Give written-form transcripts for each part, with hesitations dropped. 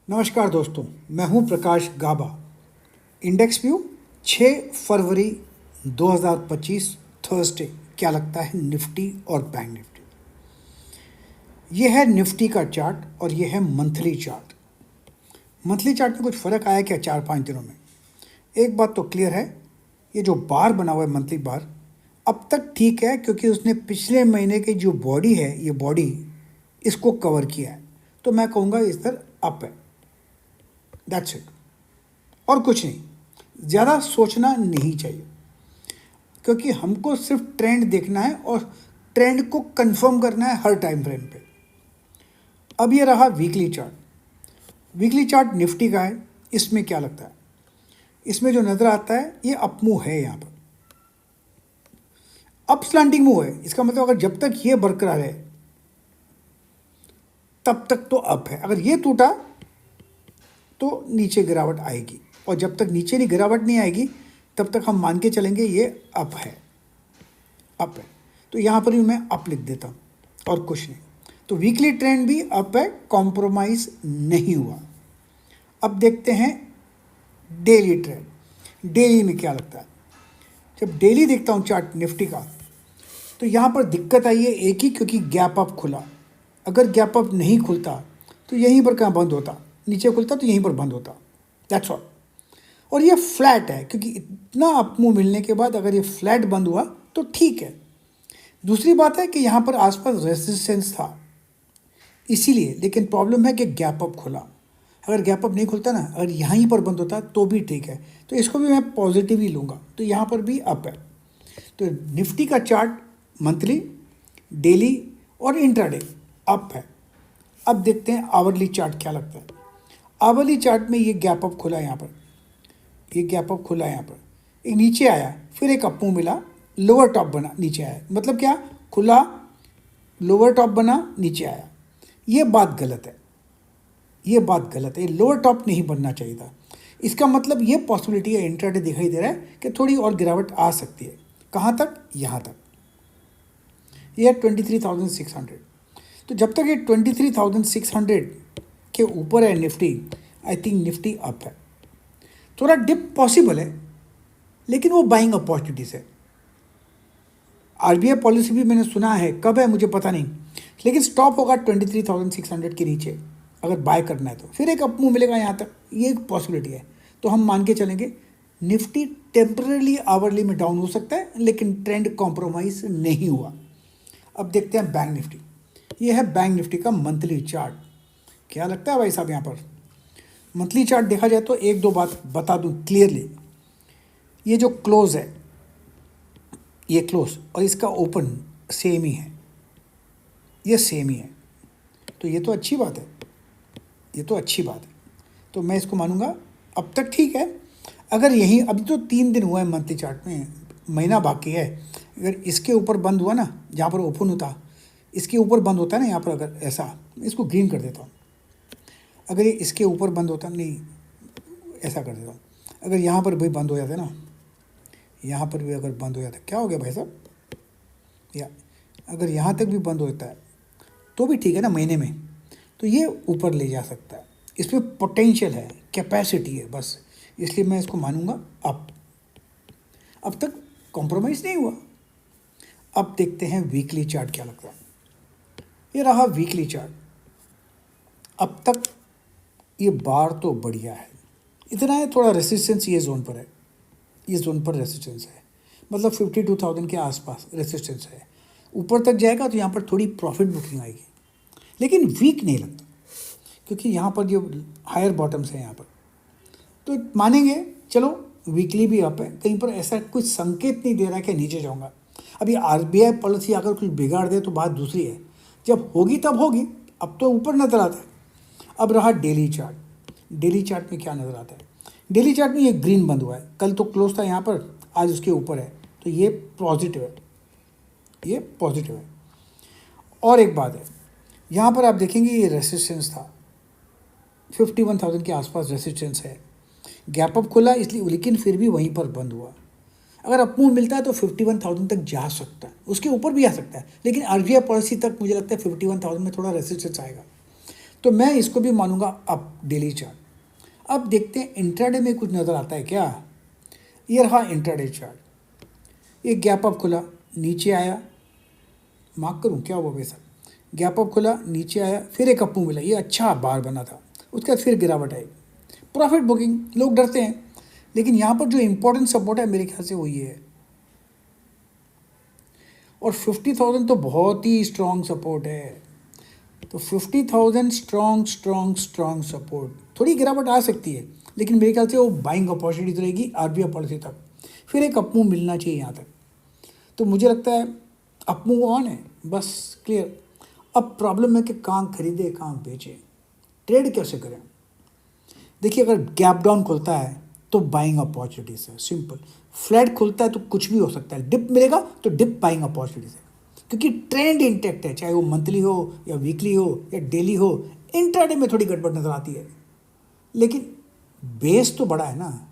नमस्कार दोस्तों, मैं हूं प्रकाश गाबा। इंडेक्स व्यू 6 फरवरी 2025 थर्सडे। क्या लगता है निफ्टी और बैंक निफ्टी? ये है निफ्टी का चार्ट और ये है मंथली चार्ट। मंथली चार्ट में कुछ फ़र्क आया क्या 4-5 दिनों में? एक बात तो क्लियर है, ये जो बार बना हुआ है मंथली बार अब तक ठीक है, क्योंकि उसने पिछले महीने की जो बॉडी है, ये बॉडी इसको कवर किया है। तो मैं कहूँगा इस तरह अप है। दैट्स इट, और कुछ नहीं। ज़्यादा सोचना नहीं चाहिए, क्योंकि हमको सिर्फ ट्रेंड देखना है और ट्रेंड को कंफर्म करना है हर टाइम फ्रेम पे। अब ये रहा weekly chart. Weekly chart Nifty का है। इसमें क्या लगता है? इसमें जो नज़र आता है ये अप मूव है। यहाँ पर अप स्लैंटिंग मूव है। इसका मतलब अगर जब तक ये बरकरार है तब तक तो अप है। अगर ये टूटा तो नीचे गिरावट आएगी, और जब तक नीचे नहीं गिरावट नहीं आएगी तब तक हम मान के चलेंगे ये अप है। अप है तो यहाँ पर भी मैं अप लिख देता हूँ और कुछ नहीं। तो वीकली ट्रेंड भी अप है, कॉम्प्रोमाइज़ नहीं हुआ। अब देखते हैं डेली ट्रेंड। डेली में क्या लगता है? जब डेली देखता हूँ चार्ट निफ्टी का, तो यहाँ पर दिक्कत आई है एक ही, क्योंकि गैप अप खुला। अगर गैप अप नहीं खुलता तो यहीं पर कहाँ बंद होता, नीचे खुलता तो यहीं पर बंद होता। That's all. और ये फ्लैट है, क्योंकि इतना अप मूव मिलने के बाद अगर ये फ्लैट बंद हुआ तो ठीक है। दूसरी बात है कि यहाँ पर आसपास रेजिस्टेंस था इसीलिए, लेकिन प्रॉब्लम है कि गैप अप खुला। अगर गैप अप नहीं खुलता ना, अगर यहीं पर बंद होता तो भी ठीक है। तो इसको भी मैं पॉजिटिव ही लूँगा। तो यहाँ पर भी अप है। तो निफ्टी का चार्ट मंथली, डेली और इंट्राडे अप है। अब देखते हैं आवरली चार्ट क्या लगता है। आवरली चार्ट में ये गैप अप खुला है, यहाँ पर ये गैप अप खुला है, यहाँ पर एक नीचे आया, फिर एक अप मूव मिला, लोअर टॉप बना, नीचे आया। मतलब क्या? खुला, लोअर टॉप बना, नीचे आया। ये बात गलत है, ये बात गलत है। लोअर टॉप नहीं बनना चाहिए था। इसका मतलब ये पॉसिबिलिटी है, इंट्राडे दिखाई दे रहा है कि थोड़ी और गिरावट आ सकती है। कहाँ तक? यहाँ तक। ये है 23,600। तो जब तक ये 23,600 के ऊपर है Nifty, I think Nifty up है। थोड़ा डिप पॉसिबल है, लेकिन वो बाइंग अपॉर्चुनिटीज़ है। आरबीआई पॉलिसी भी मैंने सुना है, कब है मुझे पता नहीं, लेकिन स्टॉप होगा 23,600 के नीचे। अगर बाय करना है तो फिर एक अप मूव मिलेगा यहाँ तक, ये एक पॉसिबिलिटी है। तो हम मान के चलेंगे निफ्टी टेम्पररी आवरली में डाउन हो सकता है, लेकिन ट्रेंड कॉम्प्रोमाइज़ नहीं हुआ। अब देखते हैं बैंक निफ्टी। ये है बैंक निफ्टी का मंथली चार्ट। क्या लगता है भाई साहब? यहाँ पर मंथली चार्ट देखा जाए तो एक दो बात बता दूं क्लियरली। ये जो क्लोज है, ये क्लोज और इसका ओपन सेम ही है, ये सेम ही है। तो ये तो अच्छी बात है, ये तो अच्छी बात है। तो मैं इसको मानूंगा अब तक ठीक है। अगर यही, अभी तो 3 दिन हुआ है मंथली चार्ट में, महीना बाकी है। अगर इसके ऊपर बंद हुआ ना, जहाँ पर ओपन होता, इसके ऊपर बंद होता है ना यहाँ पर, अगर ऐसा, इसको ग्रीन कर देता हूँ। अगर ये इसके ऊपर बंद होता, नहीं ऐसा कर देता हूँ, अगर यहाँ पर भी बंद हो जाता है ना, यहाँ पर भी अगर बंद हो जाता है, क्या हो गया भाई साहब? या अगर यहाँ तक भी बंद होता है तो भी ठीक है ना महीने में, तो ये ऊपर ले जा सकता है। इसमें पोटेंशियल है, कैपेसिटी है, बस इसलिए मैं इसको मानूंगा अप। अब तक कॉम्प्रोमाइज़ नहीं हुआ। अब देखते हैं वीकली चार्ट क्या लगता है। ये रहा वीकली चार्ट। अब तक ये बार तो बढ़िया है, इतना है थोड़ा रेसिस्टेंस ये जोन पर है, ये जोन पर रेसिस्टेंस है, मतलब 52,000 के आसपास रेसिस्टेंस है। ऊपर तक जाएगा तो यहाँ पर थोड़ी प्रॉफिट बुकिंग आएगी, लेकिन वीक नहीं लगता, क्योंकि यहाँ पर जो हायर बॉटम्स हैं यहाँ पर, तो मानेंगे चलो वीकली भी अप है। कहीं पर ऐसा कुछ संकेत नहीं दे रहा है कि नीचे जाऊँगा। अभी आरबीआई पॉलिसी अगर कुछ बिगाड़ दे तो बात दूसरी है, जब होगी तब होगी। अब तो ऊपर नज़र आता है। अब रहा डेली चार्ट। डेली चार्ट में क्या नज़र आता है? डेली चार्ट में ये ग्रीन बंद हुआ है, कल तो क्लोज था यहाँ पर, आज उसके ऊपर है, तो ये पॉजिटिव है, ये पॉजिटिव है। और एक बात है, यहाँ पर आप देखेंगे ये रेसिस्टेंस था, 51,000 के आसपास रेसिस्टेंस है। गैप अप खुला इसलिए, लेकिन फिर भी वहीं पर बंद हुआ। अगर अप मूव मिलता है तो 51,000 तक जा सकता है, उसके ऊपर भी आ सकता है, लेकिन आरबीआई पॉलिसी तक मुझे लगता है 51,000 में थोड़ा रेसिस्टेंस आएगा। तो मैं इसको भी मानूंगा अप डेली चार्ट। अब देखते हैं इंट्राडे में कुछ नज़र आता है क्या। ये रहा इंट्राडे चार्ट। ये गैप अप खुला, नीचे आया, मार्क करूं क्या हुआ वैसा, गैप अप खुला, नीचे आया, फिर एक अप मूव मिला, ये अच्छा बार बना था, उसके बाद फिर गिरावट आई, प्रॉफिट बुकिंग। लोग डरते हैं, लेकिन यहाँ पर जो इंपॉर्टेंट सपोर्ट है मेरे ख्याल से वो ये है। और 50,000 तो बहुत ही स्ट्रॉन्ग सपोर्ट है। तो 50,000 स्ट्रॉन्ग स्ट्रॉन्ग स्ट्रॉन्ग सपोर्ट। थोड़ी गिरावट आ सकती है, लेकिन मेरे ख्याल से वो बाइंग अपॉर्चुनिटी रहेगी आरबीआई पॉलिसी तक, फिर एक अपमूव मिलना चाहिए यहाँ तक। तो मुझे लगता है अपमूव ऑन है, बस क्लियर। अब प्रॉब्लम है कि कहाँ खरीदे कहाँ बेचे, ट्रेड कैसे करें। देखिए, अगर गैप डाउन खुलता है तो बाइंग अपॉर्चुनिटीज है, सिंपल। फ्लैट खुलता है तो कुछ भी हो सकता है, डिप मिलेगा तो डिप बाइंग अपॉर्चुनिटीज है, क्योंकि ट्रेंड इंटैक्ट है, चाहे वो मंथली हो या वीकली हो या डेली हो। इंट्राडे में थोड़ी गड़बड़ नजर आती है, लेकिन बेस तो बड़ा है ना,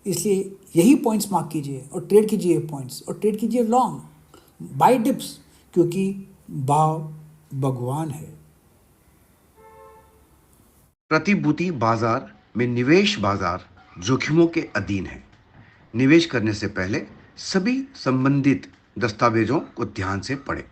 इसलिए यही पॉइंट्स मार्क कीजिए और ट्रेड कीजिए पॉइंट्स, और ट्रेड कीजिए लॉन्ग बाय डिप्स, क्योंकि भाव भगवान है। प्रतिभूति बाजार में निवेश बाजार जोखिमों के अधीन है। निवेश करने से पहले सभी संबंधित दस्तावेजों को ध्यान से पढ़ें।